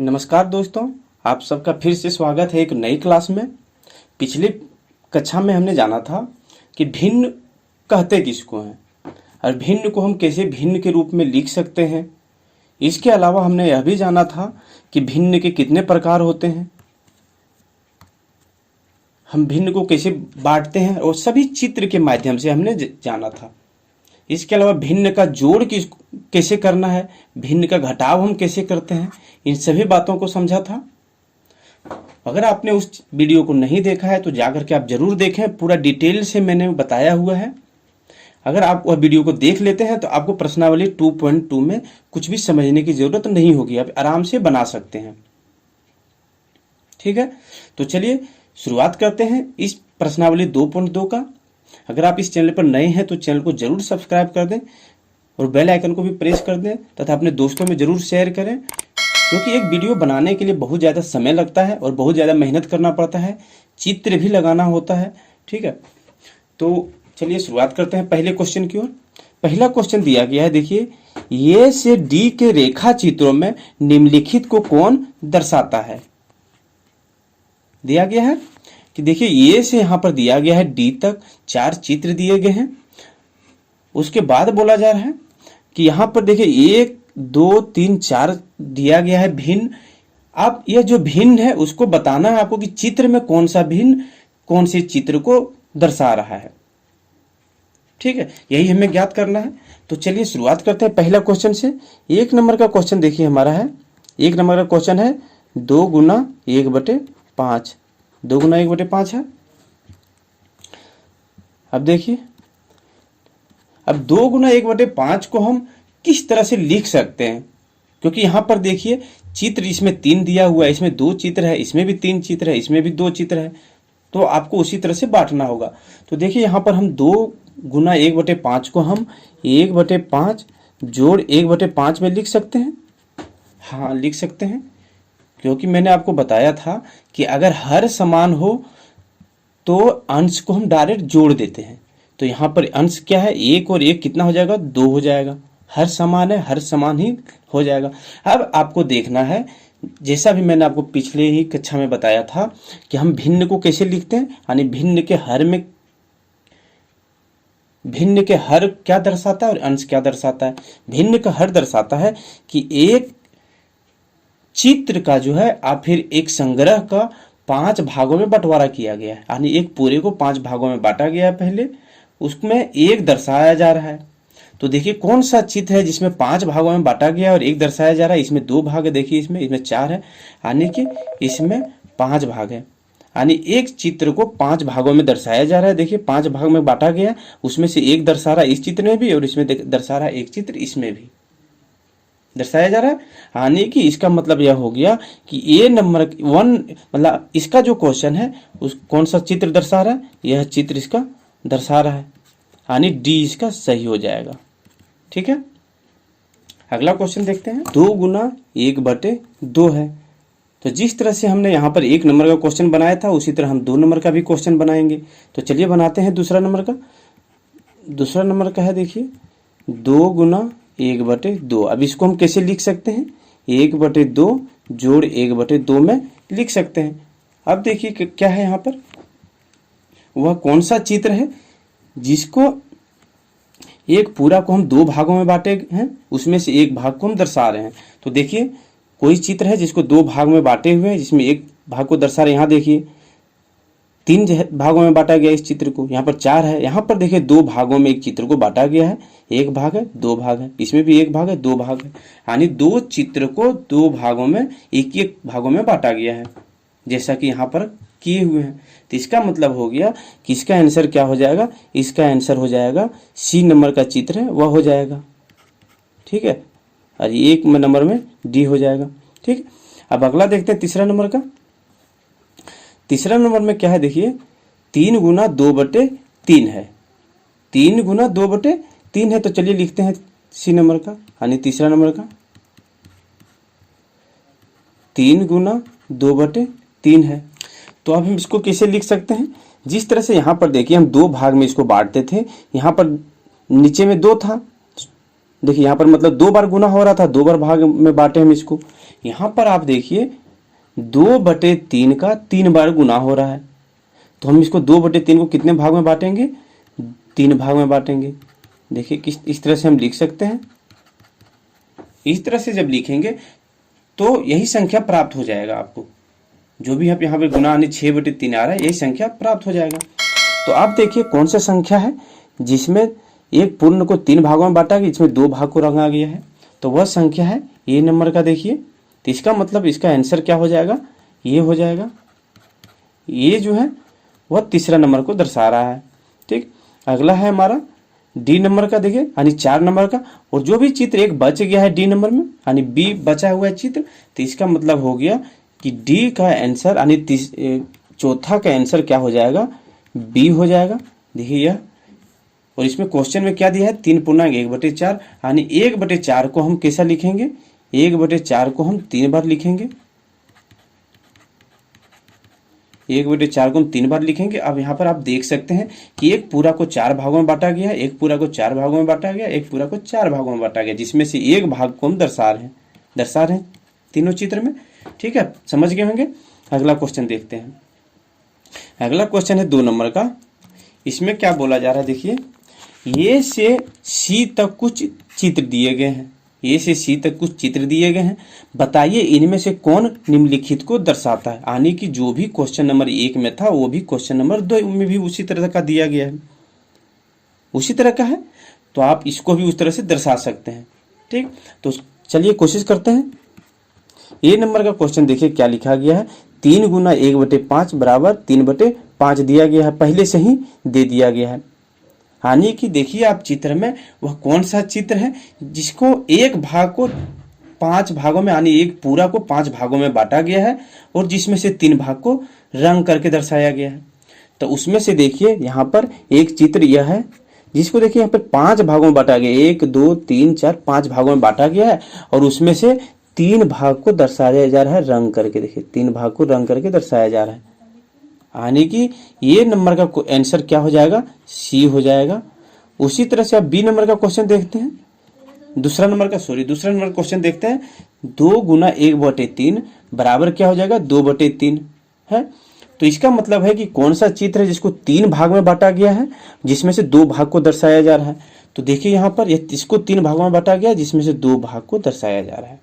नमस्कार दोस्तों, आप सबका फिर से स्वागत है एक नई क्लास में। पिछली कक्षा में हमने जाना था कि भिन्न कहते किसको हैं और भिन्न को हम कैसे भिन्न के रूप में लिख सकते हैं। इसके अलावा हमने यह भी जाना था कि भिन्न के कितने प्रकार होते हैं, हम भिन्न को कैसे बांटते हैं और सभी चित्र के माध्यम से हमने जाना था। इसके अलावा भिन्न का जोड़ कैसे करना है, भिन्न का घटाव हम कैसे करते हैं, इन सभी बातों को समझा था। अगर आपने उस वीडियो को नहीं देखा है तो जाकर के आप जरूर देखें, पूरा डिटेल से मैंने बताया हुआ है। अगर आप वह वीडियो को देख लेते हैं तो आपको प्रश्नावली 2.2 में कुछ भी समझने की जरूरत नहीं होगी, आप आराम से बना सकते हैं। ठीक है, तो चलिए शुरुआत करते हैं इस प्रश्नावली 2.2 का। अगर आप इस चैनल पर नए हैं तो चैनल को जरूर सब्सक्राइब कर दें और बेल आइकन को भी प्रेस कर दें तथा अपने दोस्तों में जरूर शेयर करें, क्योंकि एक वीडियो बनाने के लिए बहुत ज़्यादा समय लगता है और बहुत ज़्यादा मेहनत करना पड़ता है, चित्र भी लगाना होता है। ठीक है, तो चलिए शुरुआत करते हैं पहले क्वेश्चन की ओर। पहला क्वेश्चन दिया गया है, देखिए, ए से डी के रेखा चित्रों में निम्नलिखित को कौन दर्शाता है। दिया गया है कि देखिए ए से यहाँ पर दिया गया है डी तक 4 चित्र दिए गए हैं। उसके बाद बोला जा रहा है कि यहाँ पर देखिए 1, 2, 3, 4 दिया गया है भिन्न। आप यह जो भिन्न है उसको बताना है आपको कि चित्र में कौन सा भिन्न कौन से चित्र को दर्शा रहा है। ठीक है, यही हमें ज्ञात करना है। तो चलिए शुरुआत करते हैं पहला क्वेश्चन से। 1 नंबर का क्वेश्चन देखिए हमारा है, 1 नंबर का क्वेश्चन है 2 गुना 1/5। 2 गुना 1/5 है। अब देखिए, अब 2 गुना 1/5 को हम किस तरह से लिख सकते हैं, क्योंकि यहां पर देखिए चित्र इसमें 3 दिया हुआ है, इसमें 2 चित्र है, इसमें भी 3 चित्र है, इसमें भी 2 चित्र है, तो आपको उसी तरह से बांटना होगा। तो देखिए यहां पर हम 2 गुना 1/5 को हम 1/5 जोड़ 1/5 में लिख सकते हैं। हाँ, लिख सकते हैं, क्योंकि मैंने आपको बताया था कि अगर हर समान हो तो अंश को हम डायरेक्ट जोड़ देते हैं। तो यहाँ पर अंश क्या है, 1 और 1 कितना हो जाएगा, 2 हो जाएगा। हर समान है, हर समान ही हो जाएगा। अब आपको देखना है, जैसा भी मैंने आपको पिछले ही कक्षा में बताया था कि हम भिन्न को कैसे लिखते हैं, यानी भिन्न के हर क्या दर्शाता है और अंश क्या दर्शाता है। भिन्न का हर दर्शाता है कि एक चित्र का जो है आप फिर एक संग्रह का 5 भागों में बंटवारा किया गया है, यानी एक पूरे को 5 भागों में बांटा गया है। पहले उसमें एक दर्शाया जा रहा है। तो देखिए कौन सा चित्र है जिसमें 5 भागों में बांटा गया और एक दर्शाया जा रहा है। इसमें 2 भाग है, देखिए इसमें 4 है, यानी कि इसमें 5 भाग है, यानी एक चित्र को 5 भागों में दर्शाया जा रहा है। देखिए 5 भाग में बांटा गया, उसमें से एक दर्शा रहा है इस चित्र में भी और इसमें दर्शा रहा है एक चित्र इसमें भी दर्शाया जा रहा है। यानी कि इसका मतलब यह हो गया कि ए नंबर 1 मतलब इसका जो क्वेश्चन है उस कौन सा चित्र दर्शा रहा है, यह चित्र इसका दर्शा रहा है, यानी डी इसका सही हो जाएगा। ठीक है, अगला क्वेश्चन देखते हैं। 2 गुना 1/2 है। तो जिस तरह से हमने यहाँ पर 1 नंबर का क्वेश्चन बनाया था उसी तरह हम 2 नंबर का भी क्वेश्चन बनाएंगे। तो चलिए बनाते हैं दूसरा नंबर का। दूसरा नंबर का है, देखिए 2 गुना 1/2। अब इसको हम कैसे लिख सकते हैं, 1/2 जोड़ 1/2 में लिख सकते हैं। अब देखिए क्या है यहाँ पर, वह कौन सा चित्र है जिसको एक पूरा को हम 2 भागों में बांटे हैं, उसमें से एक भाग को हम दर्शा रहे हैं। तो देखिए कोई चित्र है जिसको 2 भाग में बांटे हुए हैं, जिसमें एक भाग को दर्शा रहे हैं। यहाँ देखिए 3 भागों में बांटा गया इस चित्र को, यहाँ पर 4 है। यहाँ पर देखिए 2 भागों में एक चित्र को बांटा गया है, 1 भाग है, 2 भाग है, इसमें भी 1 भाग है, 2 भाग है, यानी 2 चित्र को 2 भागों में 1-1 भागों में बांटा गया है, जैसा कि यहाँ पर किए हुए हैं। तो इसका मतलब हो गया कि इसका आंसर क्या हो जाएगा, इसका आंसर हो जाएगा सी नंबर का चित्र है वह हो जाएगा। ठीक है, और 1 नंबर में डी हो जाएगा। ठीक है, अब अगला देखते हैं तीसरा नंबर का। तीसरा नंबर में क्या है, देखिए 3 गुना 2/3 है। 3 गुना 2/3 है, तो चलिए लिखते हैं सी नंबर का, यानी तीसरा नंबर का 3 गुना 2/3 है। तो अब हम इसको कैसे लिख सकते हैं, जिस तरह से यहाँ पर देखिए हम 2 भाग में इसको बांटते थे, यहाँ पर नीचे में 2 था, देखिए यहाँ पर मतलब 2 बार गुना हो रहा था, 2 बार भाग में बांटे हम इसको। यहाँ पर आप देखिए 2/3 का 3 बार गुना हो रहा है, तो हम इसको 2/3 को कितने भाग में बांटेंगे, 3 भाग में बांटेंगे। देखिए किस इस तरह से हम लिख सकते हैं। इस तरह से जब लिखेंगे तो यही संख्या प्राप्त हो जाएगा आपको, जो भी आप यहाँ पे गुना यानी 6/3 आ रहा है, यही संख्या प्राप्त हो जाएगा। तो आप देखिए कौन सा संख्या है जिसमें एक पूर्ण को 3 भागों में बांटा गया, इसमें 2 भाग को रंगा गया है, तो वह संख्या है ये नंबर का। देखिए तो इसका मतलब इसका आंसर क्या हो जाएगा, ये हो जाएगा। ये जो है वह तीसरा नंबर को दर्शा रहा है। ठीक, अगला है हमारा डी नंबर का। देखिए यानी 4 नंबर का, और जो भी चित्र एक बच गया है डी नंबर में यानी बी बचा हुआ है चित्र, तो इसका मतलब हो गया कि डी का आंसर यानी चौथा का आंसर क्या हो जाएगा, बी हो जाएगा। देखिए यह, और इसमें क्वेश्चन में क्या दिया है, 3.1/4 यानी 1/4 को हम कैसा लिखेंगे, 1/4 को हम 3 बार लिखेंगे, 1/4 को हम 3 बार लिखेंगे। अब यहाँ पर आप देख सकते हैं कि एक पूरा को 4 भागों में बांटा गया, एक पूरा को 4 भागों में बांटा गया, एक पूरा को 4 भागों में बांटा गया, जिसमें से एक भाग को हम दर्शा रहे हैं तीनों चित्र में। ठीक है, समझ गए होंगे। अगला क्वेश्चन देखते हैं। अगला क्वेश्चन है 2 नंबर का। इसमें क्या बोला जा रहा है, देखिए ए से सी तक कुछ चित्र दिए गए हैं, ए से सी तक कुछ चित्र दिए गए हैं, बताइए इनमें से कौन निम्नलिखित को दर्शाता है। यानी कि जो भी क्वेश्चन नंबर 1 में था वो भी क्वेश्चन नंबर 2 में भी उसी तरह का दिया गया है, उसी तरह का है, तो आप इसको भी उस तरह से दर्शा सकते हैं। ठीक, तो चलिए कोशिश करते हैं। ए नंबर का क्वेश्चन देखिए क्या लिखा गया है, 3 × 1/5 बराबर 3/5 दिया गया है, पहले से ही दे दिया गया है। यानी कि देखिए आप चित्र में वह कौन सा चित्र है जिसको एक भाग को 5 भागों में यानी एक पूरा को 5 भागों में बांटा गया है और जिसमें से 3 भाग को रंग करके दर्शाया गया है। तो उसमें से देखिए यहाँ पर एक चित्र यह है जिसको देखिए यहाँ पर 5 भागों में बांटा गया, 1 2 3 4 5 भागों में बांटा गया है, और उसमें से 3 भाग को दर्शाया जा रहा है रंग करके। देखिए 3 भाग को रंग करके दर्शाया जा रहा है, यानी कि ये नंबर का आंसर क्या हो जाएगा, सी हो जाएगा। उसी तरह से आप बी नंबर का क्वेश्चन देखते हैं, दूसरा नंबर का क्वेश्चन देखते हैं। 2 × 1/3 बराबर क्या हो जाएगा, 2/3 है। तो इसका मतलब है कि कौन सा चित्र है जिसको 3 भाग में बांटा गया है, जिसमें से 2 भाग को दर्शाया जा रहा है। तो देखिए यहाँ पर इसको 3 भागों में बांटा गया जिसमें से 2 भाग को दर्शाया जा रहा है।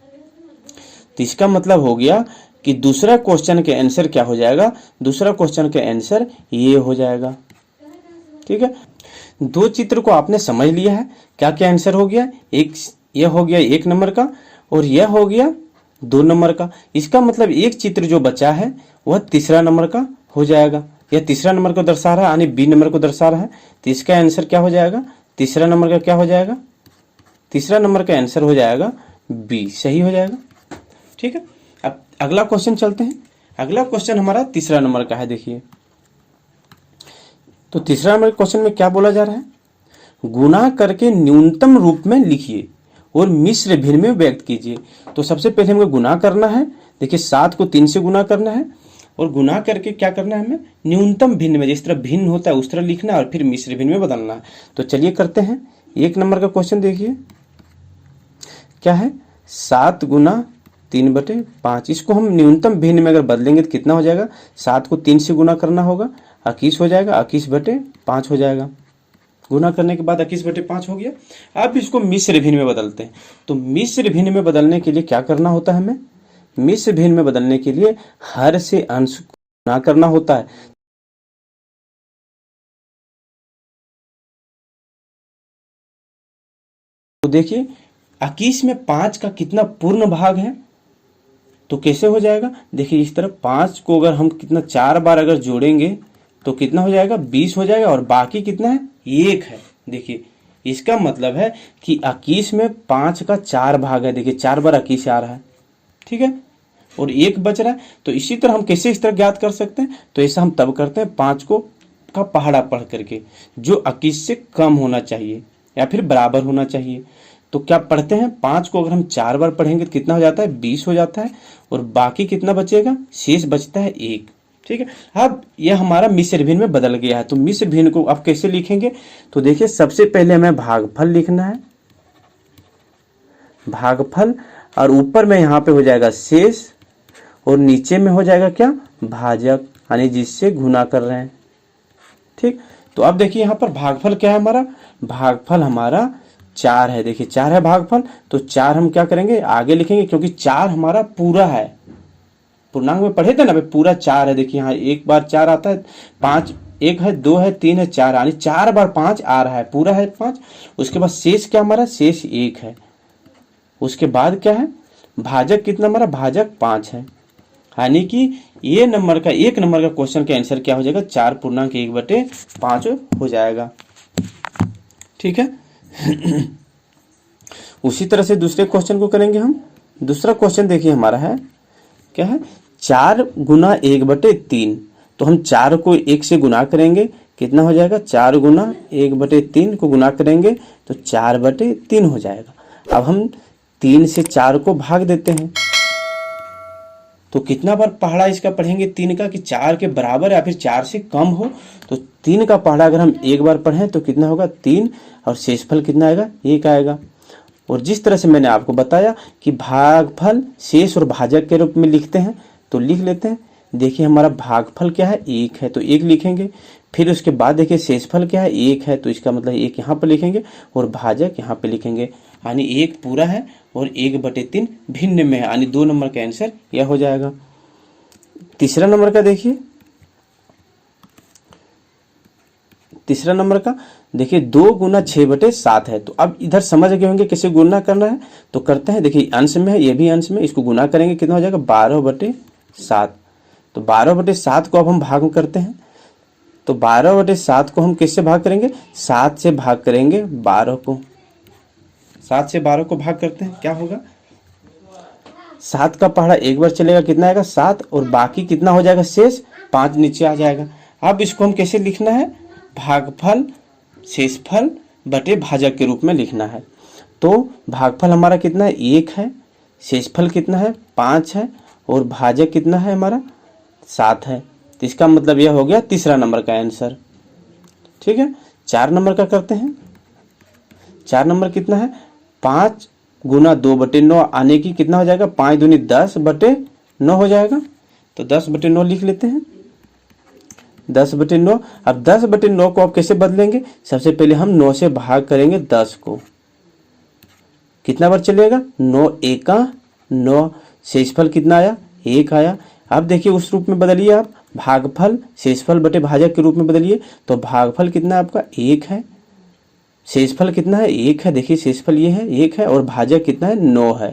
तो इसका मतलब हो गया कि दूसरा क्वेश्चन के आंसर क्या हो जाएगा, दूसरा क्वेश्चन के आंसर ये हो जाएगा। ठीक है, 2 चित्र को आपने समझ लिया है, क्या क्या आंसर हो गया, एक यह हो गया 1 नंबर का और यह हो गया 2 नंबर का। इसका मतलब एक चित्र जो बचा है वह तीसरा नंबर का हो जाएगा, यह तीसरा नंबर को दर्शा रहा है यानी बी नंबर को दर्शा रहा है। तो इसका आंसर क्या हो जाएगा, तीसरा नंबर का क्या हो जाएगा, तीसरा नंबर का आंसर हो जाएगा बी, सही हो जाएगा। ठीक है, अब अगला क्वेश्चन चलते हैं। अगला क्वेश्चन हमारा तीसरा नंबर का है। देखिए तो तीसरा नंबर क्वेश्चन में क्या बोला जा रहा है, गुणा करके न्यूनतम रूप में लिखिए और मिश्र भिन्न में व्यक्त कीजिए। तो सबसे पहले हमें गुणा करना है। देखिए 7 को 3 से गुणा करना है और गुणा करके क्या करना है, हमें न्यूनतम भिन्न में, जिस तरह भिन्न होता है उस तरह लिखना है और फिर मिश्र भिन्न में बदलना है। तो चलिए करते हैं। 1 नंबर का क्वेश्चन देखिए क्या है, 7 × 3/5। इसको हम न्यूनतम भिन्न में अगर बदलेंगे तो कितना हो जाएगा, 7 को 3 से गुना करना होगा, 21 हो जाएगा, 21/5 हो जाएगा। गुना करने के बाद 21/5 हो गया। अब इसको मिश्र भिन्न में बदलते हैं। तो मिश्र भिन्न में बदलने के लिए क्या करना होता है, हमें मिश्र भिन्न में बदलने के लिए हर से अंश गुना करना होता है। तो देखिए 21 में 5 का कितना पूर्ण भाग है, तो कैसे हो जाएगा, देखिए इस तरह 5 को अगर हम कितना 4 बार अगर जोड़ेंगे तो कितना हो जाएगा, 20 हो जाएगा, और बाकी कितना है, 1 है। देखिए इसका मतलब है कि 21 में 5 का 4 भाग है। देखिए 4 बार 21 आ रहा है, ठीक है, और 1 बच रहा है। तो इसी तरह हम कैसे इस तरह ज्ञात कर सकते हैं, तो ऐसा हम तब करते हैं 5 को का पहाड़ा पढ़ करके, जो 21 से कम होना चाहिए या फिर बराबर होना चाहिए। तो क्या पढ़ते हैं, 5 को अगर हम 4 बार पढ़ेंगे तो कितना हो जाता है, 20 हो जाता है, और बाकी कितना बचेगा, शेष बचता है 1। ठीक है, अब यह हमारा मिश्र भिन्न में बदल गया है। तो मिश्र भिन्न को आप कैसे लिखेंगे, तो देखिए सबसे पहले हमें भागफल लिखना है। भागफल और ऊपर में यहाँ पे हो जाएगा शेष और नीचे में हो जाएगा क्या, भाजक, यानी जिससे गुना कर रहे हैं। ठीक, तो अब देखिए यहाँ पर भागफल क्या है हमारा, भागफल हमारा 4 है। देखिए 4 है भागफल, तो 4 हम क्या करेंगे आगे लिखेंगे, क्योंकि 4 हमारा पूरा है। पूर्णांक में पढ़े थे ना, पूरा 4 है। देखिए यहाँ एक बार 4 आता है, 5 1 है, 2 है, 3 है, 4, यानी 4 बार 5 आ रहा है, पूरा है 5। उसके बाद शेष क्या हमारा, शेष 1 है। उसके बाद क्या है, भाजक कितना हमारा, भाजक 5 है। यानी कि ये नंबर का, 1 नंबर का क्वेश्चन का आंसर क्या हो जाएगा, 4.1/5 हो जाएगा। ठीक है। उसी तरह से दूसरे क्वेश्चन को करेंगे हम। दूसरा क्वेश्चन देखिए हमारा है क्या है, 4 गुना 1/3। तो हम 4 को 1 से गुना करेंगे, कितना हो जाएगा, 4 गुना 1/3 को गुना करेंगे तो 4/3 हो जाएगा। अब हम 3 से 4 को भाग देते हैं, तो कितना बार पहाड़ा इसका पढ़ेंगे 3 का, कि 4 के बराबर या फिर 4 से कम हो। तो 3 का पहाड़ा अगर हम एक बार पढ़ें तो कितना होगा, 3, और शेषफल कितना आएगा, 1 आएगा। और जिस तरह से मैंने आपको बताया कि भागफल शेष और भाजक के रूप में लिखते हैं, तो लिख लेते हैं। देखिए हमारा भागफल क्या है, 1 है, तो 1 लिखेंगे। फिर उसके बाद देखिए शेषफल क्या है, 1 है, तो इसका मतलब 1 यहाँ पर लिखेंगे और भाजक यहाँ पे लिखेंगे। यानी 1 पूरा है और 1/3 भिन्न में है, यानी 2 नंबर का आंसर यह हो जाएगा। तीसरा नंबर का देखिए, तीसरा नंबर का देखिए 2 गुना 6/7 है। तो अब इधर समझ गए होंगे कैसे गुना करना है, तो करते हैं। देखिए अंश में है, ये भी अंश में, इसको गुना करेंगे कितना हो जाएगा, 12/7। तो 12/7 को अब हम भाग करते हैं। तो 12/7 को हम किससे भाग करेंगे, 7 से भाग करेंगे 12 को। 7 से 12 को भाग करते हैं, क्या होगा, 7 का पहाड़ा एक बार चलेगा, कितना आएगा 7, और बाकी कितना हो जाएगा, शेष 5 नीचे आ जाएगा। अब इसको हम कैसे लिखना है, भागफल शेषफल बटे भाजक के रूप में लिखना है। तो भागफल हमारा कितना है, 1 है, शेषफल कितना है, 5 है, और भाजक कितना है हमारा, 7 है। तो इसका मतलब यह हो गया तीसरा नंबर का आंसर। ठीक है। 4 नंबर का करते हैं। 4 नंबर कितना है, 5 गुना 2/9 आने की कितना हो जाएगा, 5 दूनी 10/9 हो जाएगा। तो 10/9 लिख लेते हैं, 10/9। अब 10/9 को आप कैसे बदलेंगे, सबसे पहले हम 9 से भाग करेंगे 10 को, कितना बार चलेगा, 9 एका 9, शेषफल कितना आया, 1 आया। अब देखिए उस रूप में बदलिए आप, भागफल शेषफल बटे भाजक के रूप में बदलिए। तो भागफल कितना है आपका, 1 है, शेषफल कितना है, 1 है। देखिए शेषफल ये है 1 है, और भाजक कितना है, 9 है।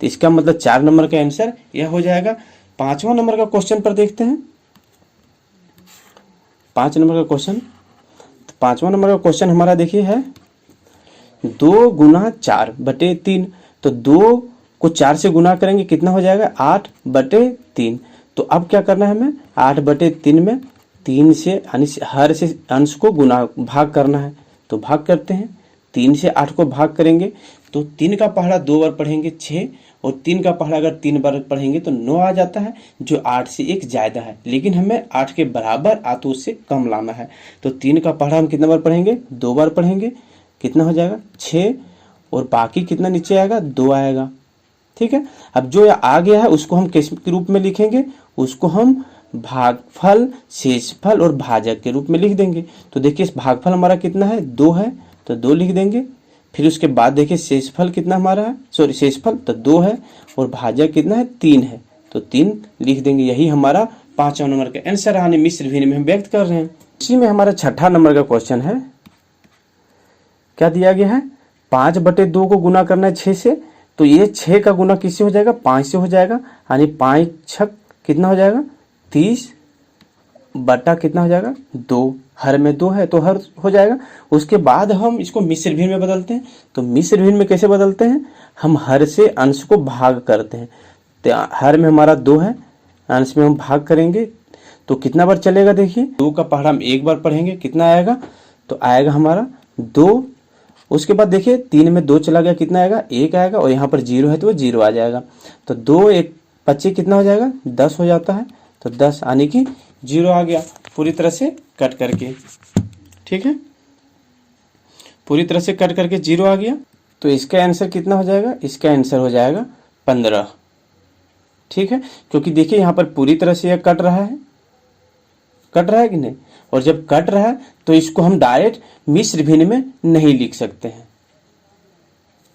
तो इसका मतलब 4 नंबर का आंसर यह हो जाएगा। 5वां नंबर का क्वेश्चन पर देखते हैं। 5 नंबर का क्वेश्चन, तो 5वां नंबर का क्वेश्चन हमारा देखिए है 2 गुना 4/3। तो 2 को 4 से गुना करेंगे, कितना हो जाएगा, 8/3। तो अब क्या करना है हमें, 8/3 में 3 से यानी हर से अंश को गुना भाग करना है। तो भाग करते हैं, 3 से 8 को भाग करेंगे तो 3 का पहाड़ा 2 बार पढ़ेंगे 6, और 3 का पहाड़ा अगर 3 बार पढ़ेंगे तो 9 आ जाता है, जो 8 से 1 ज्यादा है। लेकिन हमें 8 के बराबर तो उससे कम लाना है। तो 3 का पहाड़ा हम कितना बार पढ़ेंगे, 2 बार पढ़ेंगे, कितना हो जाएगा, 6, और बाकी कितना नीचे आएगा, 2 आएगा। ठीक है। अब जो आ गया है उसको हम किस के रूप में लिखेंगे, उसको हम भागफल शेषफल और भाजक के रूप में लिख देंगे। तो देखिए इस भागफल हमारा कितना है, 2 है, तो 2 लिख देंगे। फिर उसके बाद देखिए शेषफल कितना हमारा है, सॉरी शेषफल तो 2 है, और भाजक कितना है, 3 है, तो 3 लिख देंगे। यही हमारा 5वां नंबर का आंसर है, मिश्र भिन्न में हम व्यक्त कर रहे हैं। इसी में हमारा 6ठा नंबर का क्वेश्चन है, क्या दिया गया है, 5/2 को गुना करना है 6 से। तो ये 6 का गुना किससे हो जाएगा, 5 से हो जाएगा, यानी 5 छक कितना हो जाएगा, 30 बटा कितना हो जाएगा, 2, हर में 2 है तो हर हो जाएगा। उसके बाद हम इसको मिश्र भिन्न में बदलते हैं। तो मिश्र भिन्न में कैसे बदलते हैं, हम हर से अंश को भाग करते हैं। तो हर में हमारा 2 है, अंश में हम भाग करेंगे तो कितना बार चलेगा, देखिए 2 का पहाड़ा हम 1 बार पढ़ेंगे, कितना आएगा, तो आएगा हमारा 2। उसके बाद देखिए 3 में 2 चला गया, कितना आएगा, 1 आएगा, और यहाँ पर 0 है तो वो 0 आ जाएगा। तो 2 1 25 कितना हो जाएगा, 10 हो जाता है। तो 10 आने की 0 आ गया, पूरी तरह से कट करके। ठीक है, पूरी तरह से कट करके 0 आ गया। तो इसका आंसर कितना हो जाएगा, इसका आंसर हो जाएगा 15। ठीक है, क्योंकि देखिए यहाँ पर पूरी तरह से यह कट रहा है, कट रहा है कि नहीं, और जब कट रहा है तो इसको हम डायरेक्ट मिश्र भिन्न में नहीं लिख सकते हैं।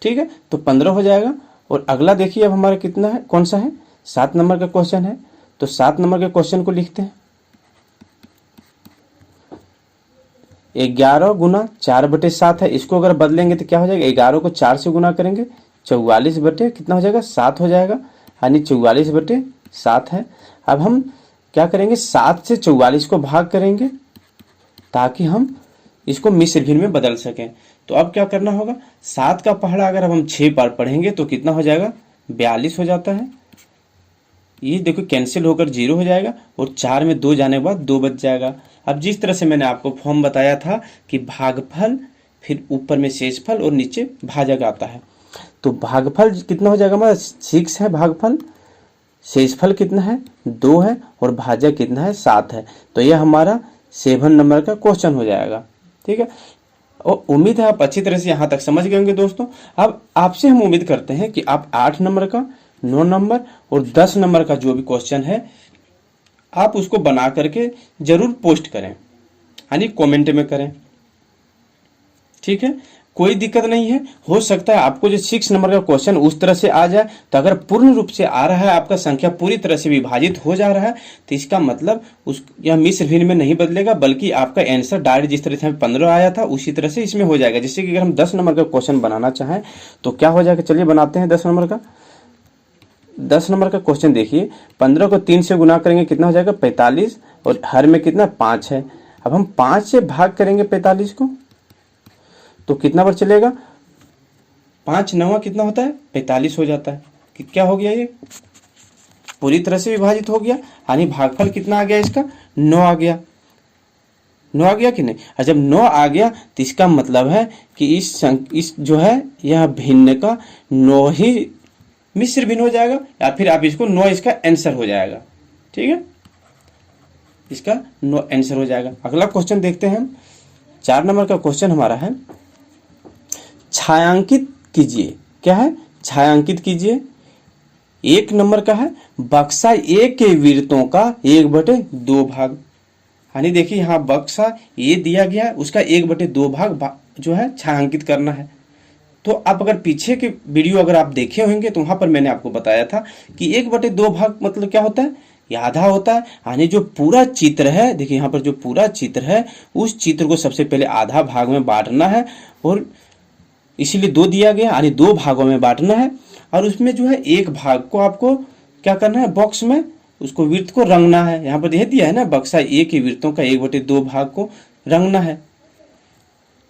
ठीक है, तो 15 हो जाएगा। और अगला देखिए अब हमारा कितना है, कौन सा है, 7 नंबर का क्वेश्चन है। तो 7 नंबर के क्वेश्चन को लिखते हैं। 11 गुना 4/7 है, इसको अगर बदलेंगे तो क्या हो जाएगा, 11 को 4 से गुना करेंगे 44 बटे कितना हो जाएगा, 7 हो जाएगा, यानी 44/7 है। अब हम क्या करेंगे, 7 से 44 को भाग करेंगे ताकि हम इसको मिश्र भिन्न में बदल सकें। तो अब क्या करना होगा, 7 का पहाड़ा अगर अब हम 6 बार पढ़ेंगे तो कितना हो जाएगा, 42 हो जाता है। ये देखो कैंसिल होकर 0 हो जाएगा और 4 में 2 जाने के बाद 2 बच जाएगा। अब जिस तरह से मैंने आपको फॉर्म बताया था कि भागफल, फिर ऊपर में शेषफल और नीचे भाजक आता है, तो भागफल कितना हो जाएगा हमारा 6 है भागफल, शेषफल कितना है 2 है, और भाजक कितना है 7 है। तो यह हमारा 7 नंबर का क्वेश्चन हो जाएगा। ठीक है, और उम्मीद है आप अच्छी तरह से यहाँ तक समझ गए होंगे दोस्तों। अब आपसे हम उम्मीद करते हैं कि आप 8 नंबर का, 9 नंबर और 10 नंबर का जो भी क्वेश्चन है आप उसको बना करके जरूर पोस्ट करें, यानी कमेंट में करें। ठीक है, कोई दिक्कत नहीं है, हो सकता है आपको जो 6 नंबर का क्वेश्चन उस तरह से आ जाए। तो अगर पूर्ण रूप से आ रहा है, आपका संख्या पूरी तरह से विभाजित हो जा रहा है, तो इसका मतलब यह मिश्र भिन्न में नहीं बदलेगा, बल्कि आपका आंसर डायरेक्ट जिस तरह से 15 आया था उसी तरह से इसमें हो जाएगा। जैसे कि अगर हम 10 नंबर का क्वेश्चन बनाना चाहें तो क्या हो जाएगा, चलिए बनाते हैं 10 नंबर का। 10 नंबर का क्वेश्चन देखिए, 15 को 3 से गुना करेंगे कितना हो जाएगा 45, और हर में कितना 5 है। अब हम 5 से भाग करेंगे 45 को तो कितना बार चलेगा, 5 9 कितना होता है 45 हो जाता है। कि क्या हो गया, ये पूरी तरह से विभाजित हो गया, यानी भागफल कितना आ गया इसका 9 आ गया। 9 आ गया कि नहीं, और जब 9 आ गया तो इसका मतलब है कि इस जो है यह भिन्न का 9 ही मिश्र भिन्न हो जाएगा, या फिर आप इसको 9 इसका आंसर हो जाएगा। ठीक है, इसका 9 आंसर हो जाएगा। अगला क्वेश्चन देखते हैं हम। 4 नंबर का क्वेश्चन हमारा है, छायांकित कीजिए। क्या है, छायांकित कीजिए। 1 नंबर का है, बक्सा ए के वृत्तों का 1/2 भाग, यानी देखिए यहाँ बक्सा ए दिया गया है, उसका 1/2 भाग जो है छायांकित करना है। तो आप अगर पीछे के वीडियो अगर आप देखे होंगे तो वहां पर मैंने आपको बताया था कि 1/2 भाग मतलब क्या होता है, ये आधा होता है। यानी जो पूरा चित्र है, देखिए यहाँ पर जो पूरा चित्र है उस चित्र को सबसे पहले आधा भाग में बांटना है, और इसीलिए 2 दिया गया, यानी 2 भागों में बांटना है। और उसमें जो है एक भाग को आपको क्या करना है, बॉक्स में उसको वृत्त को रंगना है। यहाँ पर यह दिया है ना, बक्सा ए के वृत्तों का 1/2 भाग को रंगना है।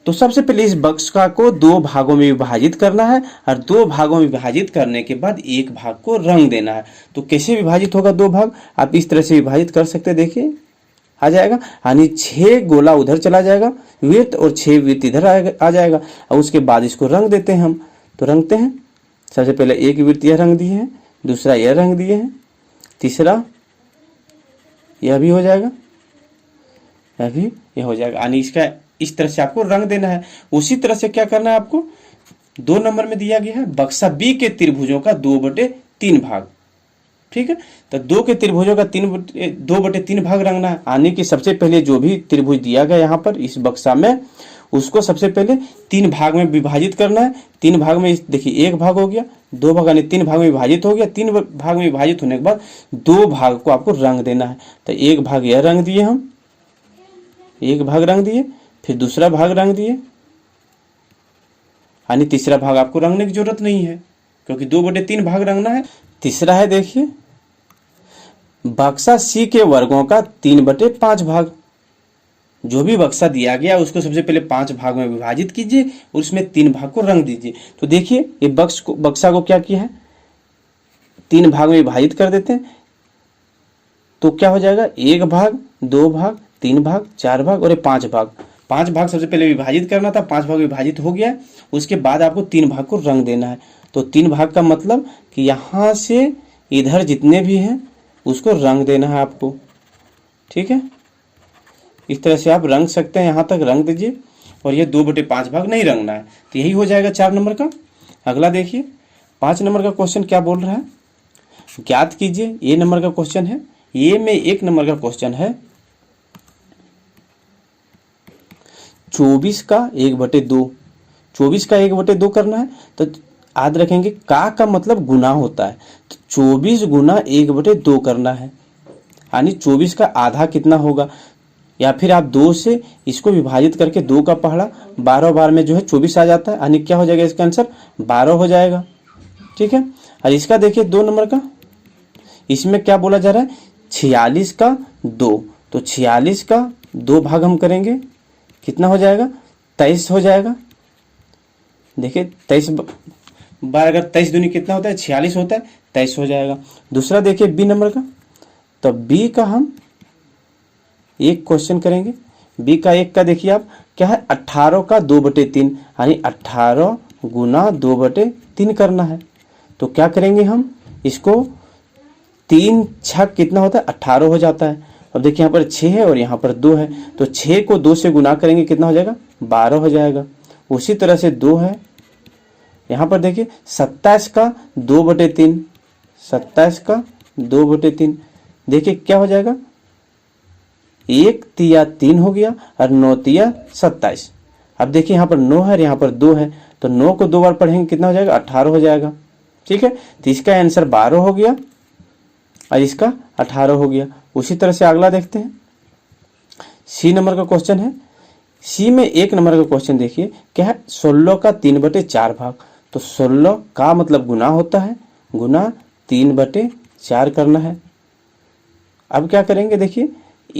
तो सबसे पहले इस बक्सा को 2 भागों में विभाजित करना है, और 2 भागों में विभाजित करने के बाद एक भाग को रंग देना है। तो कैसे विभाजित होगा 2 भाग, आप इस तरह से विभाजित कर सकते हैं, देखिए आ जाएगा, यानी 6 गोला उधर चला जाएगा वृत्त, और 6 वृत्त इधर आ जाएगा, और उसके बाद इसको रंग देते हैं हम। तो रंगते हैं, सबसे पहले एक वृत्त यह रंग दिए हैं, दूसरा यह रंग दिए हैं, तीसरा यह भी हो जाएगा, यह भी यह हो जाएगा, यानी इसका इस तरह से आपको रंग देना है। उसी तरह से क्या करना है आपको, 2 नंबर में दिया गया है, बक्सा बी के त्रिभुजों का 2/3 भाग। ठीक है, तो 2 के त्रिभुजों का 2/3 भाग रंगना है, यानी कि सबसे पहले जो भी त्रिभुज दिया गया यहाँ पर इस बक्सा में, उसको सबसे पहले 3 भाग में विभाजित करना है। 3 भाग में देखिए 1 भाग हो गया, 2 भाग यानी 3 भाग में विभाजित हो गया। 3 भाग में विभाजित होने के बाद 2 भाग को आपको रंग देना है। तो 1 भाग यह रंग दिए हम, 1 भाग रंग दिए, फिर दूसरा भाग रंग दिए, यानी तीसरा भाग आपको रंगने की जरूरत नहीं है क्योंकि 2/3 भाग रंगना है। तीसरा है देखिए, बक्सा सी के वर्गों का 3/5 भाग। जो भी बक्सा दिया गया उसको सबसे पहले 5 भाग में विभाजित कीजिए और उसमें 3 भाग को रंग दीजिए। तो देखिए ये बक्सा को क्या किया है, 3 भाग में विभाजित कर देते हैं। तो क्या हो जाएगा, 1 भाग, 2 भाग, 3 भाग, 4 भाग और 5 भाग। 5 भाग सबसे पहले विभाजित करना था, 5 भाग विभाजित हो गया। उसके बाद आपको 3 भाग को रंग देना है। तो 3 भाग का मतलब कि यहाँ से इधर जितने भी हैं उसको रंग देना है आपको। ठीक है, इस तरह से आप रंग सकते हैं, यहाँ तक रंग दीजिए और ये 2/5 भाग नहीं रंगना है। तो यही हो जाएगा 4 नंबर का अगला देखिए 5 नंबर का क्वेश्चन क्या बोल रहा है, ज्ञात कीजिए। ए नंबर का क्वेश्चन है, ए में 1 नंबर का क्वेश्चन है 24 का 1/2। 24 का 1/2 करना है तो याद रखेंगे का मतलब गुना होता है, तो 24 गुना 1/2 करना है, यानी 24 का आधा कितना होगा, या फिर आप 2 से इसको विभाजित करके 2 का पहाड़ा 12 बार में जो है 24 आ जाता है, यानी क्या हो जाएगा इसका आंसर 12 हो जाएगा। ठीक है, और इसका देखिए 2 नंबर का, इसमें क्या बोला जा रहा है 46 का 2, तो 46 का 2 भाग हम करेंगे कितना हो जाएगा 23 हो जाएगा। देखिए 23 बार अगर 23 दूनी कितना होता है 46 होता है, 23 हो जाएगा। दूसरा देखिए बी नंबर का, तो बी का हम एक क्वेश्चन करेंगे। बी का 1 का देखिए आप क्या है 18 का 2/3, यानी 18 गुना 2/3 करना है। तो क्या करेंगे हम इसको 3 छक कितना होता है 18 हो जाता है। अब देखिए यहाँ पर 6 है और यहाँ पर 2 है, तो 6 को 2 से गुना करेंगे कितना हो जाएगा 12 हो जाएगा। उसी तरह से 2 है, यहाँ पर देखिए 27 का 2/3, 27 का 2/3 देखिए क्या हो जाएगा 1 तिया 3 हो गया और 9 तिया 27। अब देखिए यहाँ पर 9 है और यहाँ पर 2 है, तो 9 को 2 बार पढ़ेंगे कितना हो जाएगा 18 हो जाएगा। ठीक है, तो इसका आंसर 12 हो गया और इसका 18 हो गया। उसी तरह से अगला देखते हैं, सी नंबर का क्वेश्चन है। सी में 1 नंबर का क्वेश्चन देखिए क्या है 16 का 3/4 भाग। तो 16 का मतलब गुना होता है, गुना 3/4 करना है। अब क्या करेंगे देखिए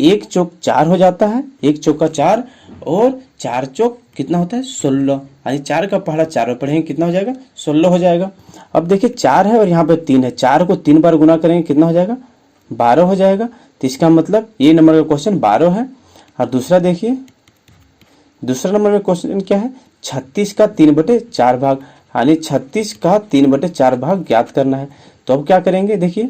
1 चौक 4 हो जाता है, 1 चौका 4 और 4 चौक कितना होता है 16, यानी 4 का पहाड़ा 4 में पढ़ेंगे कितना हो जाएगा 16 हो जाएगा। अब देखिए 4 है और यहाँ पे 3 है, 4 को 3 बार गुना करेंगे कितना हो जाएगा 12 हो जाएगा। तो इसका मतलब ये नंबर का क्वेश्चन 12 है। और दूसरा देखिए, दूसरा नंबर में क्वेश्चन क्या है 36 का 3/4 भाग, यानी 36 का 3/4 भाग ज्ञात करना है। तो अब क्या करेंगे देखिए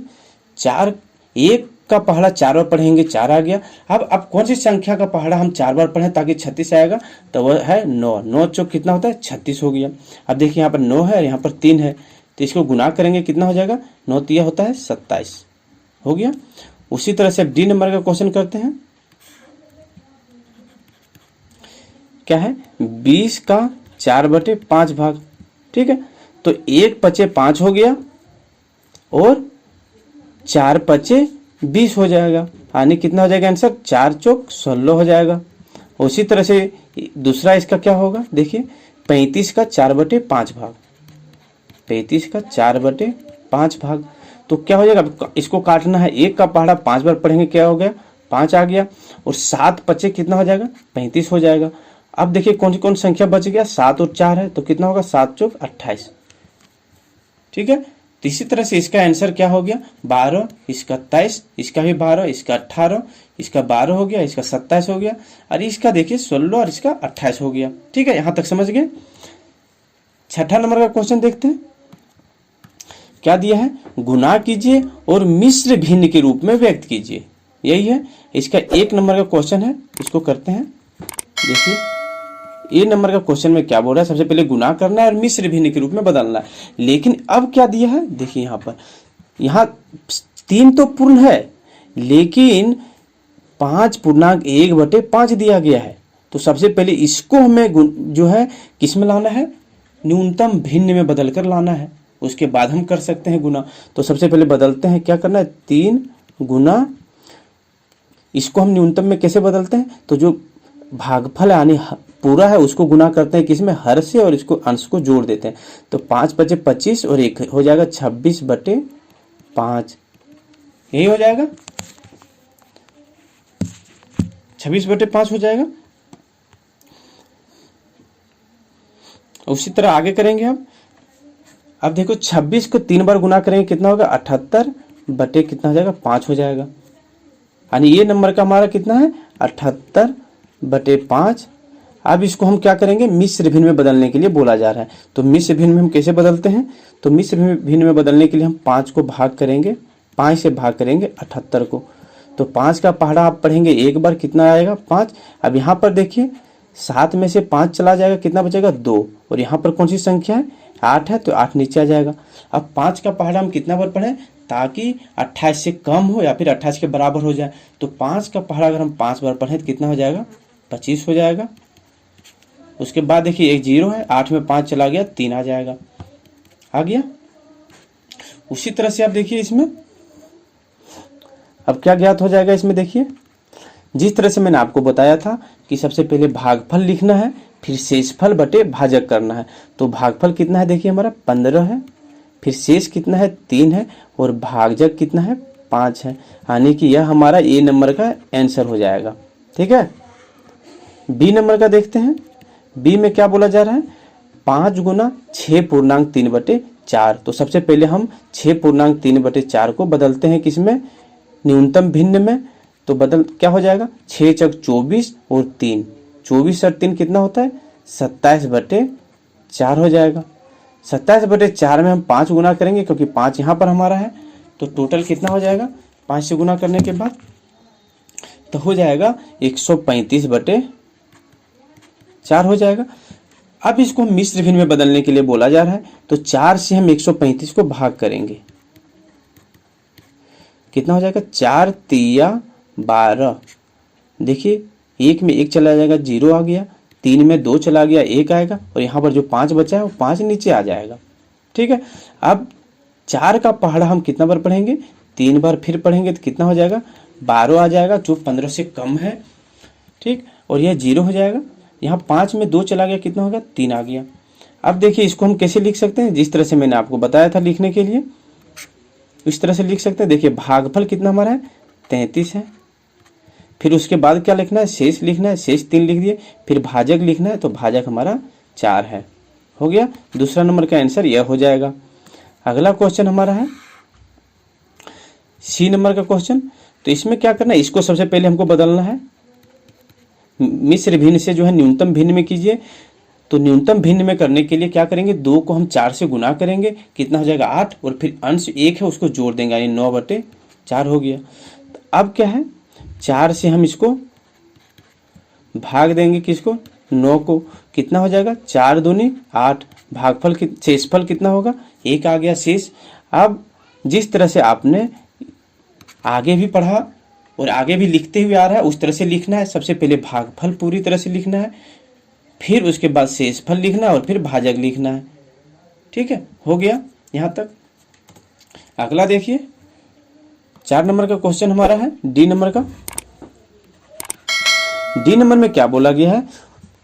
4 1 का पहाड़ा 4 बार पढ़ेंगे 4 आ गया। अब कौन सी संख्या का पहाड़ा हम 4 बार पढ़ें ताकि 36 आएगा, तो वह है 9। 9 चौक कितना होता है 36 हो गया। अब देखिए यहाँ पर 9 है और यहाँ पर 3 है, तो इसको गुना करेंगे कितना हो जाएगा 9 तिया होता है 27 हो गया। उसी तरह से डी नंबर का क्वेश्चन करते हैं, क्या है 20 का 4/5 भाग। ठीक है, तो 1 पचे 5 हो गया और 4 पचे 20 हो जाएगा, यानी कितना हो जाएगा आंसर 4 चौक 16 हो जाएगा। उसी तरह से दूसरा इसका क्या होगा देखिए 35 का 4/5 भाग, 35 का 4/5 भाग। तो क्या हो जाएगा इसको काटना है, 1 का पहाड़ा 5 बार पढ़ेंगे क्या हो गया 5 आ गया, और 7 पचे कितना हो जाएगा 35 हो जाएगा। अब देखिए कौन कौन संख्या बच गया 7 और 4 है, तो कितना होगा 7 चौक 28। ठीक है, तो इसी तरह से इसका आंसर क्या हो गया 12, इसका 23, इसका भी 12, इसका 18, इसका 12 हो गया, इसका 27 हो गया, और इसका देखिए 16 और इसका 28 हो गया। ठीक है, यहां तक समझ गए। छठा नंबर का क्वेश्चन देखते हैं, क्या दिया है गुना कीजिए और मिश्र भिन्न के रूप में व्यक्त कीजिए। यही है इसका 1 नंबर का क्वेश्चन है, इसको करते हैं। देखिए ए नंबर का क्वेश्चन में क्या बोल रहा है, सबसे पहले गुना करना है और मिश्र भिन्न के रूप में बदलना है। लेकिन अब क्या दिया है देखिए यहाँ पर, यहाँ 3 तो पूर्ण है लेकिन 5.1/5 दिया गया है। तो सबसे पहले इसको हमें जो है किस में लाना है न्यूनतम भिन्न में बदल कर लाना है, उसके बाद हम कर सकते हैं गुना। तो सबसे पहले बदलते हैं, क्या करना है 3 गुना, इसको हम न्यूनतम में कैसे बदलते हैं, तो जो भागफल यानी पूरा है उसको गुना करते हैं किसमें हर से, और इसको अंश को जोड़ देते हैं। तो 5 पचे 25 और 1 हो जाएगा 26/5, यही हो जाएगा 26/5 हो जाएगा। उसी तरह आगे करेंगे हम। अब देखो 26 को 3 बार गुना करेंगे कितना होगा 78 बटे कितना हो जाएगा 5 हो जाएगा, यानी ये नंबर का हमारा कितना है 78/5। अब इसको हम क्या करेंगे मिश्र भिन्न में बदलने के लिए बोला जा रहा है। तो मिश्र भिन्न में हम कैसे बदलते हैं, तो मिश्र भिन्न में बदलने के लिए हम 5 को भाग करेंगे, 5 से भाग करेंगे 78 को। तो 5 का पहाड़ा आप पढ़ेंगे एक बार कितना आएगा 5। अब यहाँ पर देखिए 7 में से 5 चला जाएगा कितना बचेगा 2, और यहाँ पर कौन सी संख्या है 8 है तो 8 नीचे आ जाएगा। अब 5 का पहाड़ा हम कितना बार पढ़ें ताकि 28 से कम हो या फिर 28 के बराबर हो जाए। तो 5 का पहाड़ा अगर हम 5 बार पढ़ें तो कितना हो जाएगा 25 हो जाएगा। उसके बाद देखिए एक 0 है, 8 में 5 चला गया 3 आ जाएगा, आ गया। उसी तरह से आप देखिए इसमें अब क्या ज्ञात हो जाएगा। इसमें देखिए जिस तरह से मैंने आपको बताया था कि सबसे पहले भागफल लिखना है, फिर शेषफल बटे भाजक करना है। तो भागफल कितना है देखिए हमारा 15 है, फिर शेष कितना है 3 है और भाजक कितना है 5 है, यानी कि यह हमारा ए नंबर का आंसर हो जाएगा। ठीक है। बी नंबर का देखते हैं। बी में क्या बोला जा रहा है 5 गुना 6 पूर्णांक 3 बटे 4। तो सबसे पहले हम 6 पूर्णांक 3 बटे 4 को बदलते हैं किसमें न्यूनतम भिन्न में। तो बदल क्या हो जाएगा 6 चक 24 और 3, 24 और 3 कितना होता है 27 बटे 4 हो जाएगा। 27 बटे 4 में हम 5 गुना करेंगे क्योंकि 5 यहाँ पर हमारा है। तो टोटल कितना हो जाएगा 5 से गुना करने के बाद तो हो जाएगा 135 बटे 4 हो जाएगा। अब इसको हम मिश्र भिन्न में बदलने के लिए बोला जा रहा है। तो 4 से हम 135 को भाग करेंगे, कितना हो जाएगा 4 तिया 12। देखिए 1 में 1 चला जाएगा 0 आ गया, 3 में 2 चला गया 1 आएगा और यहाँ पर जो 5 बचा है वो 5 नीचे आ जाएगा। ठीक है। अब 4 का पहाड़ा हम कितना बार पढ़ेंगे 3 बार फिर पढ़ेंगे तो कितना हो जाएगा 12 आ जाएगा जो 15 से कम है। ठीक। और यह 0 हो जाएगा। यहाँ 5 में 2 चला गया कितना हो गया 3 आ गया। अब देखिए इसको हम कैसे लिख सकते हैं जिस तरह से मैंने आपको बताया था लिखने के लिए इस तरह से लिख सकते हैं। देखिए भागफल कितना हमारा है 33 है, फिर उसके बाद क्या लिखना है शेष लिखना है, शेष 3 लिख दिए, फिर भाजक लिखना है तो भाजक हमारा 4 है। हो गया। दूसरा नंबर का आंसर यह हो जाएगा। अगला क्वेश्चन हमारा है सी नंबर का क्वेश्चन। तो इसमें क्या करना है इसको सबसे पहले हमको बदलना है मिश्र भिन्न से जो है न्यूनतम भिन्न में कीजिए। तो न्यूनतम भिन्न में करने के लिए क्या करेंगे 2 को हम 4 से गुना करेंगे कितना हो जाएगा 8 और फिर अंश 1 है उसको जोड़ देंगे यानी 9 बटे 4 हो गया। तो अब क्या है 4 से हम इसको भाग देंगे किसको 9 को, कितना हो जाएगा 4 दूनी 8। भागफल शेषफल कितना होगा 1 आ गया शेष। अब जिस तरह से आपने आगे भी पढ़ा और आगे भी लिखते हुए आ रहा है उस तरह से लिखना है। सबसे पहले भागफल पूरी तरह से लिखना है, फिर उसके बाद शेषफल लिखना है और फिर भाजक लिखना है। ठीक है। हो गया यहाँ तक। अगला देखिए 4 नंबर का क्वेश्चन हमारा है डी नंबर का। डी नंबर में क्या बोला गया है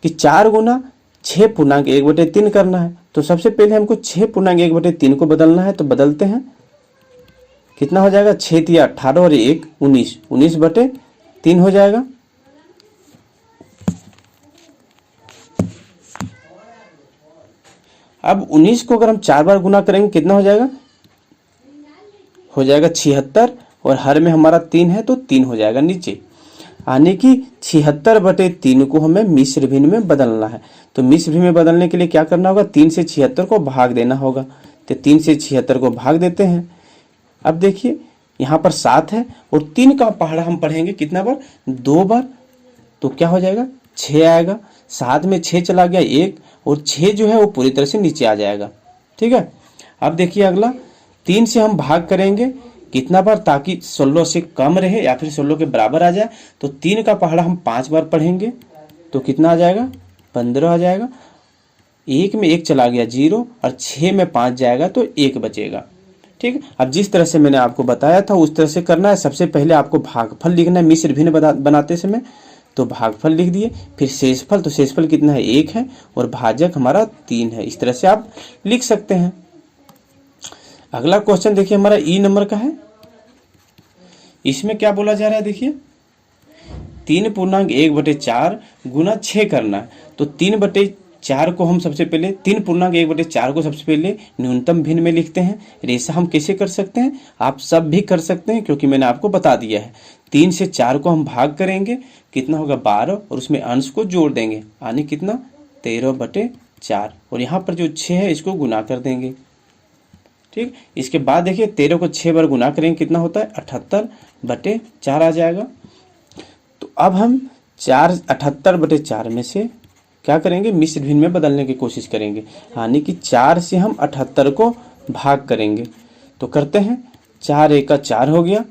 कि 4 गुना 6 पूर्णांक 1/3 करना है। तो सबसे पहले हमको 6 पूर्णांक 1/3 को बदलना है। तो बदलते हैं कितना हो जाएगा 6 तिया 18 और 1 19, 19/3 हो जाएगा। अब 19 को अगर हम 4 बार गुना करेंगे कितना हो जाएगा 76 और हर में हमारा 3 है तो 3 हो जाएगा नीचे, यानी कि 76/3 को हमें मिश्र भिन्न में बदलना है। तो मिश्र भिन्न में बदलने के लिए क्या करना होगा 3 से 76 को भाग देना होगा। तो 3 से 76 को भाग देते हैं। अब देखिए यहाँ पर 7 है और 3 का पहाड़ा हम पढ़ेंगे कितना बार 2 बार। तो क्या हो जाएगा 6 आएगा, 7 में 6 चला गया 1 और 6 जो है वो पूरी तरह से नीचे आ जाएगा। ठीक है। अब देखिए अगला 3 से हम भाग करेंगे कितना बार ताकि 16 से कम रहे या फिर 16 के बराबर आ जाए। तो 3 का पहाड़ा हम 5 बार पढ़ेंगे तो कितना आ जाएगा 15 आ जाएगा। 1 में 1 चला गया 0 और 6 में 5 जाएगा तो 1 बचेगा। ठीक है। अब जिस तरह से मैंने आपको बताया था उस तरह से करना है। सबसे पहले आपको भागफल लिखना है मिश्र भिन्न बनाते समय। तो भागफल लिख दिए, फिर शेषफल। तो शेषफल कितना है 1 है और भाजक हमारा 3 है। इस तरह से आप लिख सकते हैं। अगला क्वेश्चन देखिए हमारा ई नंबर का है। इसमें क्या बोला जा रहा है देखिए 3 पूर्णांक 1/4 गुना 6 करना है। तो 3/4 को हम सबसे पहले 3 पूर्णांक 1/4 को सबसे पहले न्यूनतम भिन्न में लिखते हैं। रेशा हम कैसे कर सकते हैं आप सब भी कर सकते हैं क्योंकि मैंने आपको बता दिया है। 3 से 4 को हम भाग करेंगे कितना होगा 12 और उसमें अंश को जोड़ देंगे यानी कितना 13/4 और यहाँ पर जो 6 है इसको गुना कर देंगे। ठीक। इसके बाद देखिए 13 को 6 बार गुना करेंगे कितना होता है 78/4 आ जाएगा। तो अब हम 78/4 में से क्या करेंगे, मिश्र भिन्न में बदलने की कोशिश करेंगे, यानी कि 4 से हम 78 को भाग करेंगे। तो करते हैं, 4 एक का 4 हो गया।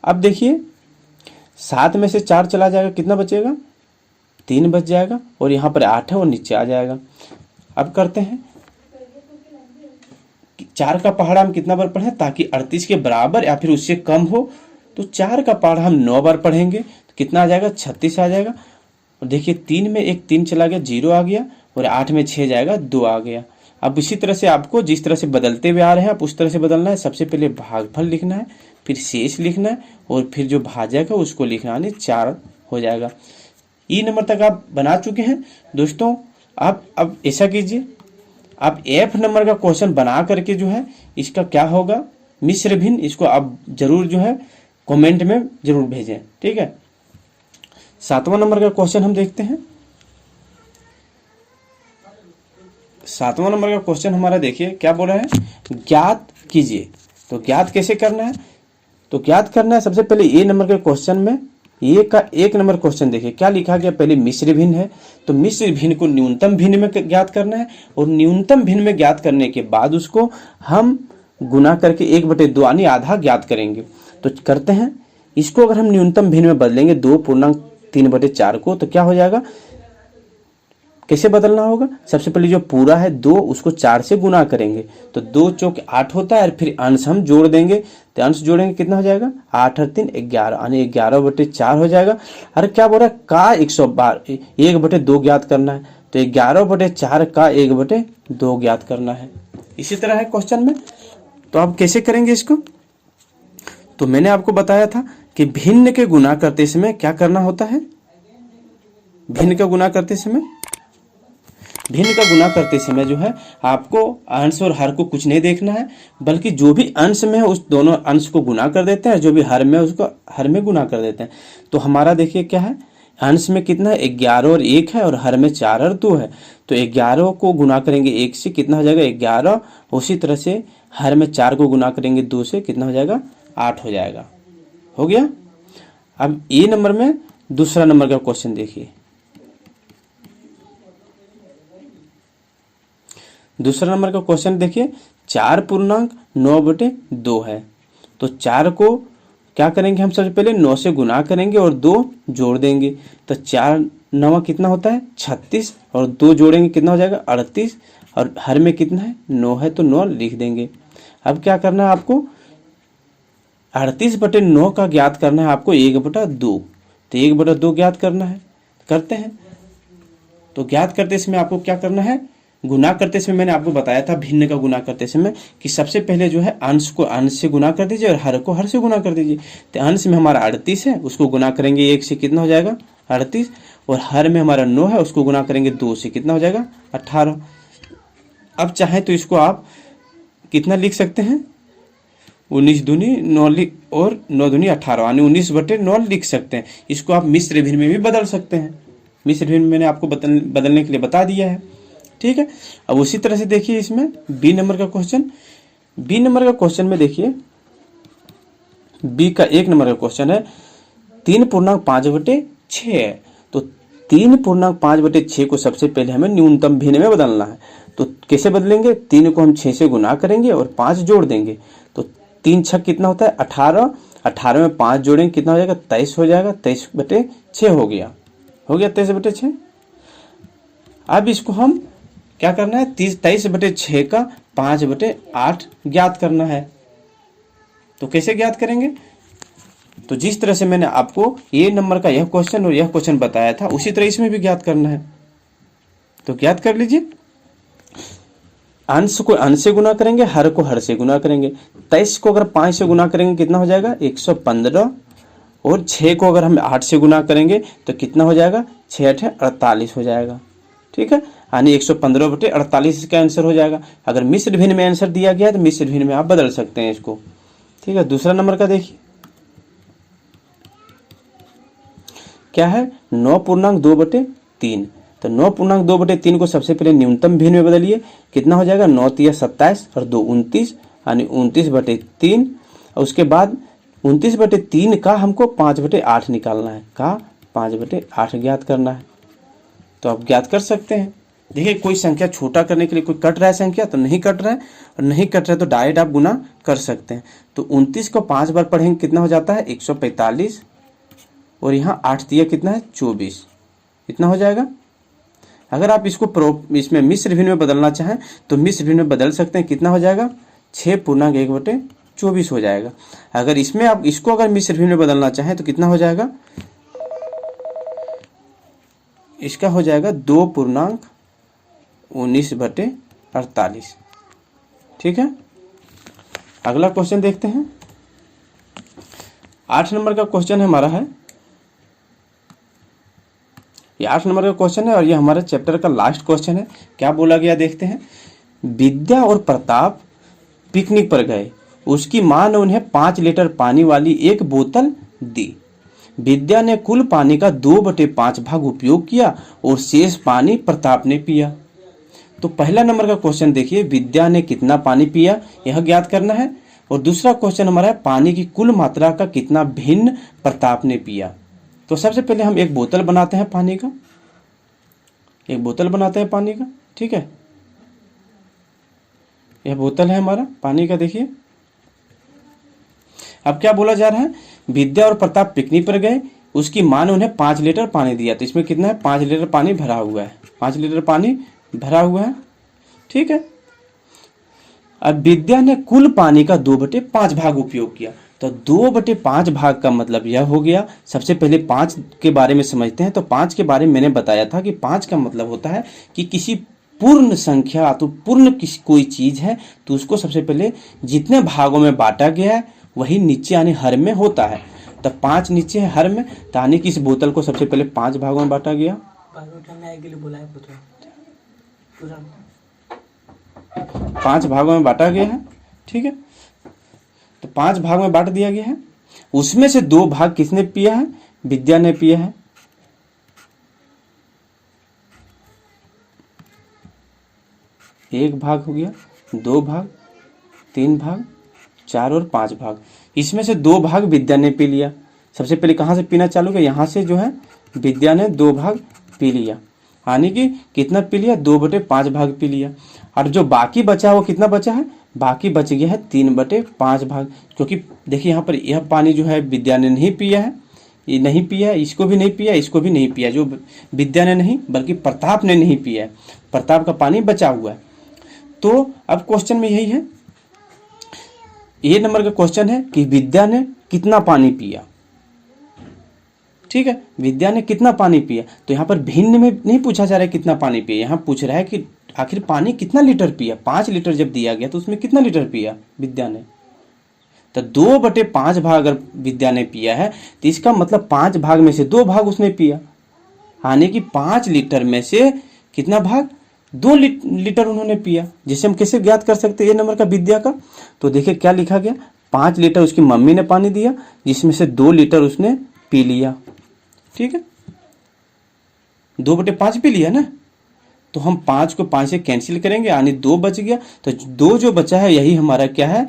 अब देखिए 7 में से 4 चला जाएगा, कितना बचेगा, 3 बच जाएगा, और यहाँ पर 8 है वो नीचे आ जाएगा। अब करते हैं, 4 का पहाड़ा हम कितना बार पढ़ें, ताकि 38 के बराबर या फिर उससे कम हो। तो 4 का पहाड़ा हम 9 बार पढ़ेंगे, तो कितना आ जाएगा, 36 आ जाएगा। और देखिए 3 में एक 3 चला गया, 0 आ गया, और 8 में 6 जाएगा, 2 आ गया। अब इसी तरह से आपको जिस तरह से बदलते हुए आ रहे हैं आप उस तरह से बदलना है। सबसे पहले भागफल लिखना है, फिर शेष लिखना है, और फिर जो भाजक है उसको लिखना है, 4 हो जाएगा। ई नंबर तक आप बना चुके हैं दोस्तों। आप अब ऐसा कीजिए, आप एफ नंबर का क्वेश्चन बना करके जो है इसका क्या होगा, मिश्र भिन्न, इसको आप जरूर जो है कमेंट में जरूर भेजें, ठीक है। 7वां नंबर का क्वेश्चन हम देखते हैं। 7वां नंबर का क्वेश्चन हमारा देखिए क्या बोल रहा है, ज्ञात कीजिए। तो ज्ञात कैसे करना है, तो ज्ञात करना है सबसे पहले ए नंबर के क्वेश्चन में, ये का 1 नंबर क्वेश्चन देखिए क्या लिखा गया, पहले मिश्र भिन्न है, तो मिश्र भिन्न को न्यूनतम भिन्न में ज्ञात करना है, और न्यूनतम भिन्न में ज्ञात करने के बाद उसको हम गुना करके 1/2 यानी आधा ज्ञात करेंगे। तो करते हैं, इसको अगर हम न्यूनतम भिन्न में बदलेंगे 2.3/4 को, तो क्या हो जाएगा, कैसे बदलना होगा, सबसे पहले जो पूरा है 2 उसको 4 से गुना करेंगे, तो 2 चौक 8 होता है, और फिर अंश हम जोड़ देंगे, तो अंश जोड़ेंगे कितना हो जाएगा, 8 और 3 11, यानी 11/4 हो जाएगा। अरे क्या बोल रहा है, का 1/2 ज्ञात करना है, तो 11/4 का 1/2 ज्ञात करना है। इसी तरह है क्वेश्चन में। तो आप कैसे करेंगे इसको, तो मैंने आपको बताया था कि भिन्न के गुना करते समय क्या करना होता है, भिन्न का गुना करते समय, भिन्न का गुना करते समय जो है आपको अंश और हर को कुछ नहीं देखना है, बल्कि जो भी अंश में है उस दोनों अंश को गुना कर देते हैं, जो भी हर में है उसको हर में गुना कर देते हैं। तो हमारा देखिए क्या है, अंश में कितना है, 11 और 1 है, और हर में 4 और 2 है। तो 11 को गुना करेंगे 1 से, कितना हो जाएगा 11। उसी तरह से हर में 4 को गुना करेंगे 2 से, कितना हो जाएगा 8 हो जाएगा। हो गया। अब ए नंबर में दूसरा नंबर का क्वेश्चन देखिए। दूसरा नंबर का क्वेश्चन देखिए, 4.9/2 है। तो 4 को क्या करेंगे हम, सबसे पहले 9 से गुना करेंगे और 2 जोड़ देंगे, तो 4 9 कितना होता है 36, और 2 जोड़ेंगे कितना हो जाएगा 38, और हर में कितना है 9 है, तो 9 लिख देंगे। अब क्या करना है आपको, 38/9 का ज्ञात करना है आपको 1/2, तो 1/2 ज्ञात करना है। करते हैं, तो ज्ञात करते समय आपको क्या करना है, गुना करते समय मैंने आपको बताया था भिन्न का गुना करते समय कि सबसे पहले जो है अंश को अंश से गुना कर दीजिए और हर को हर से गुना कर दीजिए। तो अंश में हमारा 38 है, उसको गुना करेंगे 1 से, कितना हो जाएगा 38, और हर में हमारा 9 है, उसको गुना करेंगे 2 से, कितना हो जाएगा 18। अब चाहे तो इसको आप कितना लिख सकते हैं, 19 दूनी 9 और 9 दूनी 18, यानी 19/9 लिख सकते हैं। इसको आप मिश्र भिन्न में भी बदल सकते हैं। मिश्र भिन्न मैंने आपको बदलने के लिए बता दिया है, ठीक है। अब उसी तरह से देखिए इसमें बी नंबर का क्वेश्चन। बी नंबर का क्वेश्चन में देखिए, बी का 1 नंबर का क्वेश्चन है, 3.5/6 है। तो 3.5/6 को सबसे पहले हमें न्यूनतम भिन्न में बदलना है। तो कैसे बदलेंगे, 3 को हम 6 से गुना करेंगे और 5 जोड़ देंगे, तो 3 छक कितना होता है 18, 18 में 5 जोड़ेंगे कितना हो जाएगा 23 हो जाएगा, 23/6 हो गया 23/6। अब इसको हम क्या करना है, 23/6 का 5/8 ज्ञात करना है। तो कैसे ज्ञात करेंगे, तो जिस तरह से मैंने आपको ये नंबर का यह क्वेश्चन और यह क्वेश्चन बताया था उसी तरह इसमें भी ज्ञात करना है। तो ज्ञात कर लीजिए, अंश को अंश से गुना करेंगे, हर को हर से गुना करेंगे। 23 को अगर 5 से गुना करेंगे कितना हो जाएगा 115, और 6 को अगर हम 8 से गुना करेंगे तो कितना हो जाएगा 6 8 48 हो जाएगा, ठीक है, यानी 115/48 इसका आंसर हो जाएगा। अगर मिश्र भिन्न में आंसर दिया गया है तो मिश्र भिन्न में आप बदल सकते हैं इसको, ठीक है। दूसरा नंबर का देखिए क्या है, 9.2/3। तो 9.2/3 को सबसे पहले न्यूनतम भिन्न में बदलिए, कितना हो जाएगा 9 × 27 और 2 29, यानी 29/3। और उसके बाद 29/3 का हमको 5/8 निकालना है, का 5/8 ज्ञात करना है। तो आप ज्ञात कर सकते हैं। देखिए कोई संख्या छोटा करने के लिए कोई कट रहा है संख्या तो नहीं कट रहा है, और नहीं कट रहा है तो डायरेक्ट आप गुना कर सकते हैं। तो 29 को 5 बार पढ़ेंगे कितना हो जाता है 145, और यहाँ 8 दिया कितना है 24, इतना हो जाएगा। अगर आप इसको इसमें मिश्र भिन्न में बदलना चाहें तो मिश्र भिन्न में बदल सकते हैं, कितना हो जाएगा 6/1/24 हो जाएगा। अगर इसमें आप इसको अगर मिश्र भिन्न में बदलना चाहें तो कितना हो जाएगा, इसका हो जाएगा 2/19/48। ठीक है, अगला क्वेश्चन देखते हैं। 8 नंबर का क्वेश्चन हमारा है, ये 8 नंबर का क्वेश्चन है और ये हमारे चैप्टर का लास्ट क्वेश्चन है। क्या बोला गया देखते हैं। विद्या और प्रताप पिकनिक पर गए, उसकी मां ने उन्हें 5 लीटर पानी वाली एक बोतल दी। विद्या ने कुल पानी का 2/5 भाग उपयोग किया और शेष पानी प्रताप ने पिया। तो पहला नंबर का क्वेश्चन देखिए, विद्या ने कितना पानी पिया यह ज्ञात करना है, और दूसरा क्वेश्चन हमारा है पानी की कुल मात्रा का कितना भिन्न प्रताप ने पिया। तो सबसे पहले हम एक बोतल बनाते हैं पानी का, एक बोतल बनाते हैं पानी का। ठीक है, यह बोतल है हमारा पानी का। देखिए अब क्या बोला जा रहा है, विद्या और प्रताप पिकनिक पर गए, उसकी मां ने उन्हें 5 लीटर पानी दिया। तो इसमें कितना है 5 लीटर पानी भरा हुआ है, 5 लीटर पानी भरा हुआ है। ठीक है, अब विद्या ने कुल पानी का 2/5 भाग उपयोग किया। तो 2/5 भाग का मतलब यह हो गया, सबसे पहले 5 के बारे में समझते हैं। तो 5 के बारे में मैंने बताया था कि 5 का मतलब होता है कि किसी पूर्ण संख्या, तो पूर्ण कोई चीज है तो उसको सबसे पहले जितने भागों में बांटा गया है वही नीचे यानी हर में होता है। तो 5 नीचे है हर में, तो यानी कि इस बोतल को सबसे पहले 5 भागों में बांटा गया। 5 भागों में बांटा गया है। ठीक है, तो 5 भाग में बांट दिया गया है। उसमें से 2 भाग किसने पिया है, विद्या ने पिया है। एक भाग हो गया, 2 भाग, 3 भाग, 4 और 5 भाग। इसमें से 2 भाग विद्या ने पी लिया। सबसे पहले कहाँ से पीना चालू किया, यहाँ से जो है विद्या ने 2 भाग पी लिया, यानी कि कितना पी लिया 2/5 भाग पी लिया। और जो बाकी बचा वो कितना बचा है, बाकी बच गया है 3/5 भाग। क्योंकि देखिए यहाँ पर यह पानी जो है विद्या ने नहीं पिया है, ये नहीं पिया है, इसको भी नहीं पिया, इसको भी नहीं पिया। जो विद्या ने नहीं बल्कि प्रताप ने नहीं पिया है, प्रताप का पानी बचा हुआ है। तो अब क्वेश्चन में यही है, ये नंबर का क्वेश्चन है कि विद्या ने कितना पानी पिया। ठीक है, विद्या ने कितना पानी पिया। तो यहाँ पर भिन्न में नहीं पूछा जा रहा है कितना पानी पिया, यहाँ पूछ रहा है कि आखिर पानी कितना लीटर पिया। 5 लीटर जब दिया गया तो उसमें कितना लीटर पिया विद्या ने। तो 2/5 भाग अगर विद्या ने पिया है तो इसका मतलब 5 भाग में से 2 भाग उसने पिया, यानी कि 5 लीटर में से कितना भाग 2 लीटर उन्होंने पिया। जिसे हम कैसे ज्ञात कर सकते हैं ये नंबर का विद्या का। तो देखिए क्या लिखा गया, 5 लीटर उसकी मम्मी ने पानी दिया जिसमें से 2 लीटर उसने पी लिया। ठीक है, 2/5 पी लिया ना, तो हम 5 को 5 से कैंसिल करेंगे यानी 2 बच गया। तो 2 जो बचा है यही हमारा क्या है,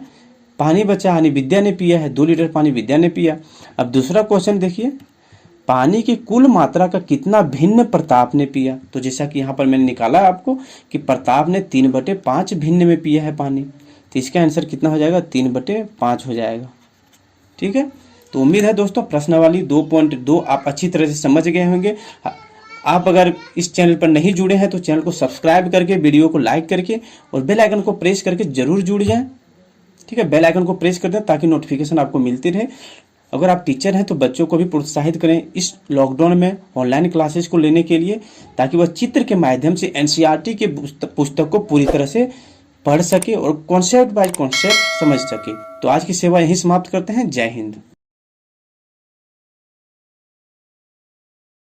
पानी बचा, यानी विद्या ने पिया है। 2 लीटर पानी विद्या ने पिया। अब दूसरा क्वेश्चन देखिए, पानी की कुल मात्रा का कितना भिन्न प्रताप ने पिया। तो जैसा कि यहाँ पर मैंने निकाला आपको कि प्रताप ने 3/5 भिन्न में पिया है पानी, तो इसका आंसर कितना हो जाएगा 3/5 हो जाएगा। ठीक है, तो उम्मीद है दोस्तों प्रश्नावली 2.2 आप अच्छी तरह से समझ गए होंगे। आप अगर इस चैनल पर नहीं जुड़े हैं तो चैनल को सब्सक्राइब करके, वीडियो को लाइक करके और बेल आइकन को प्रेस करके जरूर जुड़ जाएं। ठीक है, बेल आइकन को प्रेस कर दें ताकि नोटिफिकेशन आपको मिलती रहे। अगर आप टीचर हैं तो बच्चों को भी प्रोत्साहित करें इस लॉकडाउन में ऑनलाइन क्लासेस को लेने के लिए, ताकि वह चित्र के माध्यम से एनसीईआरटी के पुस्तक को पूरी तरह से पढ़ सके और कॉन्सेप्ट बाय कॉन्सेप्ट समझ सके। तो आज की सेवा यहीं समाप्त करते हैं। जय हिंद।